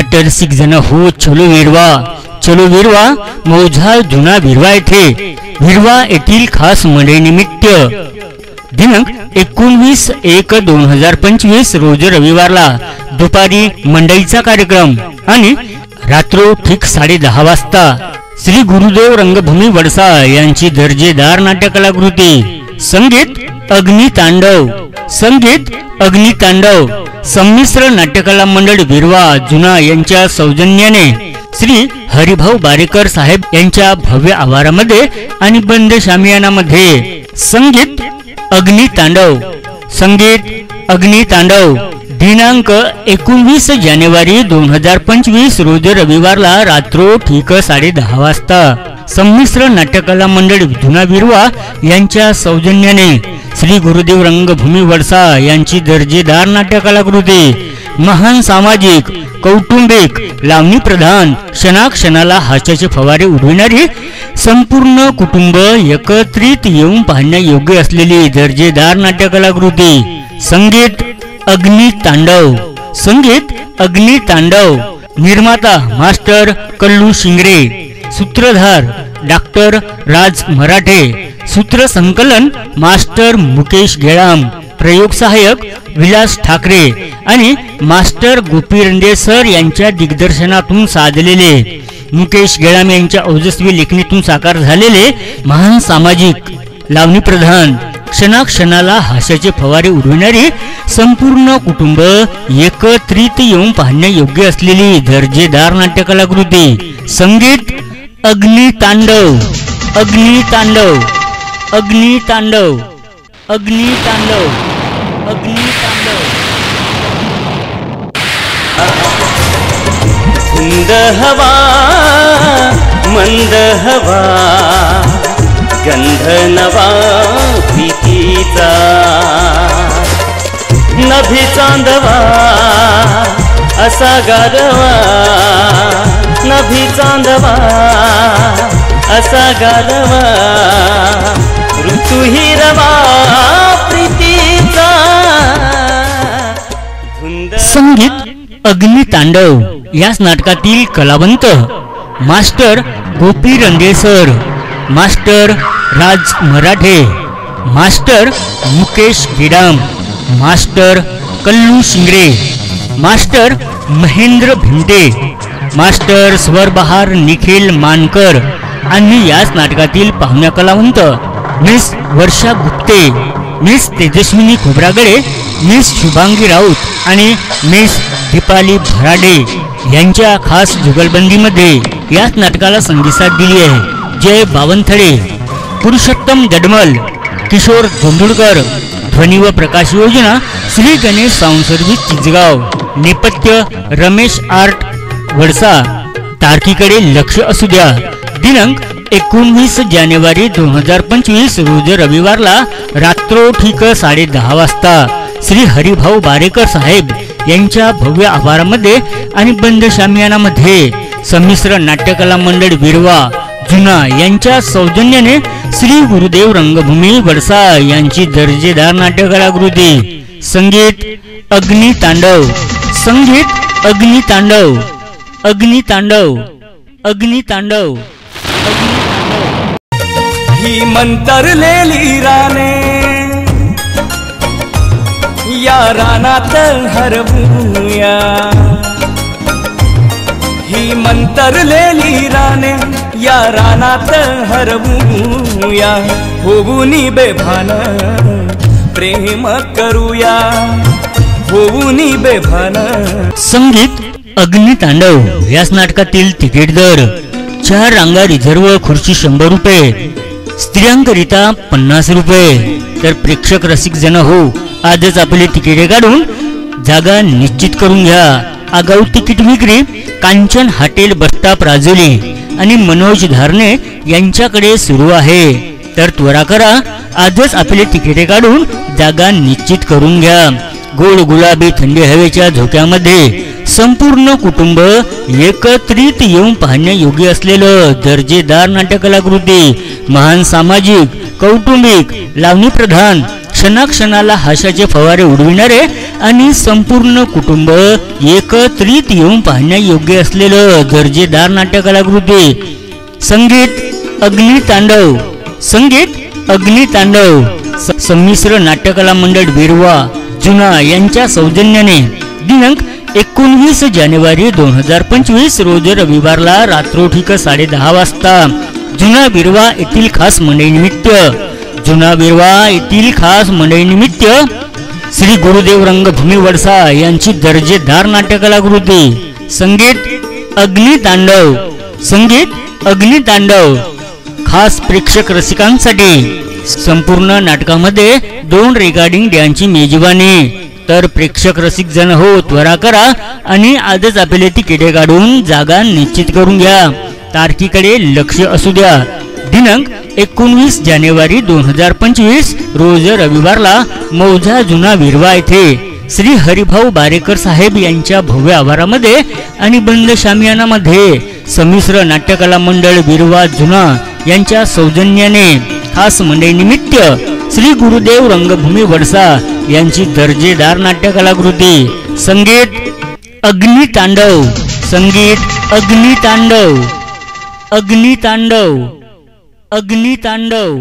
आठ 6 जण हो चलो विरवा मौझा जुना विरवा येथे विरवा येथील खास मंडळी निमित्त दिनांक 19/1/2025 रोज रविवारला दुपारी मंडईचा कार्यक्रम आणि रात्रो ठीक 10:30 वाजता श्री गुरुदेव रंगभूमी वडसा यांची दर्जेदार नाट्यकलाकृती संगीत अग्नितांडव संमिश्र नाट्यकला मंडळ विरवा जुना यांच्या सौजन्याने श्री हरिभाऊ बारेकर साहेब यांच्या भव्य आवारामध्ये आणि बंद शामियानामध्ये संगीत अग्नितांडव दिनांक 19 जानेवारी 2025 रोज रविवारला रात्रो ठीक 10:30 वाजता संमिश्र नाट्यकला मंडळ जुना विरवा यांच्या सौजन्याने श्री गुरुदेव रंगभूमी वडसा यांची दर्जेदार नाट्यकलाकृती महान सामाजिक कौटुंबिक लावणी प्रधान क्षणाक्षणाला हास्याचे फवारे उडविणारी संपूर्ण कुटुंब एकत्रित येऊन पाहण्यायोग्य असलेली दर्जेदार नाट्यकलाकृती संगीत अग्नितांडव निर्माता मास्टर कल्लू शिंगरे सूत्रधार डॉक्टर राज मराठे सूत्रसंकलन मास्टर मुकेश गेळाम प्रयोग सहाय्यक विलास ठाकरे आणि मास्टर गोपी रंडे सर यांच्या दिग्दर्शनातून साधलेले मुकेश गेळाम यांच्या ओजस्वी लेखणीतून साकार झालेले महान सामाजिक लावणी प्रधान क्षणाक्षणाला हास्याचे फवारे उडविणारी संपूर्ण कुटुंब एकत्रित येऊन पाहण्यायोग्य असलेली दर्जेदार नाट्यकलाकृती संगीत अग्नितांडव धुंद हवा मंद हवा गंध नवा प्रीतीचा नभी चांदवा असा गारवा नभी चांदवा असा गारवा ऋतू हिरवा प्रीतीचा संगीत अग्नितांडव याच नाटकातील कलावंत master Gopi Rande sir master Raj Marathe master Mukesh Gedam master Kallu Shingre master Mahendra Bhinte master Swarbahar Nikhil Mankar आणि याच नाटकातील पाहुण्या कलावंत miss Varsha Gupte miss Tejaswini Khobragade miss Shubhangi Raut आणि मिस दीपाली भराडे यांच्या खास जुगलबंदीमध्ये याच नाटकाला संगीत साथ दिली आहे जय बावनथडे पुरुषोत्तम जडमल किशोर धोंडुळकर ध्वनी व प्रकाश योजना श्री गणेश साऊंड सर्व्हिस चिंचगाव नेपथ्य रमेश आर्ट वडसा तारखीकडे लक्ष असू द्या दिनांक 19 जानेवारी 2025 रोज रविवारला रात्रो ठीक 10:30 वाजता श्री हरिभाऊ बारेकर साहेब यांच्या भव्य आवारामध्ये आणि बंद शामियानामध्ये संमिश्र नाट्यकला मंडळ विरवा जुना यांच्या सौजन्याने श्री गुरुदेव रंगभूमी वडसा यांची दर्जेदार नाट्यकलाकृती संगीत अग्नितांडव ही मंतरलेली राने या रानात हरवूया ही मंतरलेली राने या रानात हरवूया होऊनी बेभान प्रेम करूया होऊनी बेभान संगीत अग्नितांडव याच नाटकातील तिकीट दर 4 रांगा रिझर्व खुर्ची 100 रुपये स्त्रियांकरिता 50 रुपये तर प्रेक्षक रसिक जन हो आजच आपले तिकीटे काढून जागा निश्चित करून घ्या आगाऊ तिकीट विक्री Kanchan hotel bus stop Rajoli आणि मनोज धारणे यांच्याकडे सुरू आहे तर त्वरा करा आजच आपले तिकीटे काढून जागा निश्चित करून घ्या गोड गुलाबी थंडी हवेच्या झोक्यामध्ये संपूर्ण कुटुंब एकत्रित येऊन पाहण्यायोग्य असलेलं दर्जेदार नाट्यकलाकृती महान सामाजिक कौटुंबिक लावणी प्रधान क्षणाक्षणाला हास्याचे फवारे उडविणारे आणि संपूर्ण कुटुंब एकत्रित येऊन पाहण्यायोग्य असलेलं दर्जेदार नाट्यकलाकृती संगीत अग्नितांडव. संगीत अग्नितांडव संमिश्र नाट्यकला मंडळ विरवा जुना यांच्या सौजन्याने दिनांक 19 जानेवारी 2025 रोज रविवारला रात्रोठीक 10:30 वाजता जुना विरवा येथील खास मंडळीनिमित्त श्री गुरुदेव रंगभूमी वडसा यांची दर्जेदार नाट्यकलाकृती संगीत अग्नितांडव. संगीत अग्नितांडव खास प्रेक्षक रसिकांसाठी. संपूर्ण नाटकामध्ये 2 रेकॉर्डिंग डॅनची मेजवानी. तर प्रेक्षक रसिक जन हो त्वरा करा आणि आजच आपले तिकिटे काढून जागा निश्चित करून घ्या. तारखेकडे लक्ष असू द्या. दिनांक 19 जानेवारी 2025 रोज रविवारला मौजा जुना विरवा येथे श्री हरिभाऊ बारेकर साहेब यांच्या भव्य आवारामध्ये आणि बंद शामियानामध्ये संमिश्र नाट्यकला मंडळ विरवा जुना यांच्या सौजन्याने खास मंडळीनिमित्त श्री गुरुदेव रंगभूमी वडसा यांची दर्जेदार नाट्यकलाकृती संगीत अग्नितांडव. संगीत अग्नितांडव. अग्नितांडव. अग्नितांडव.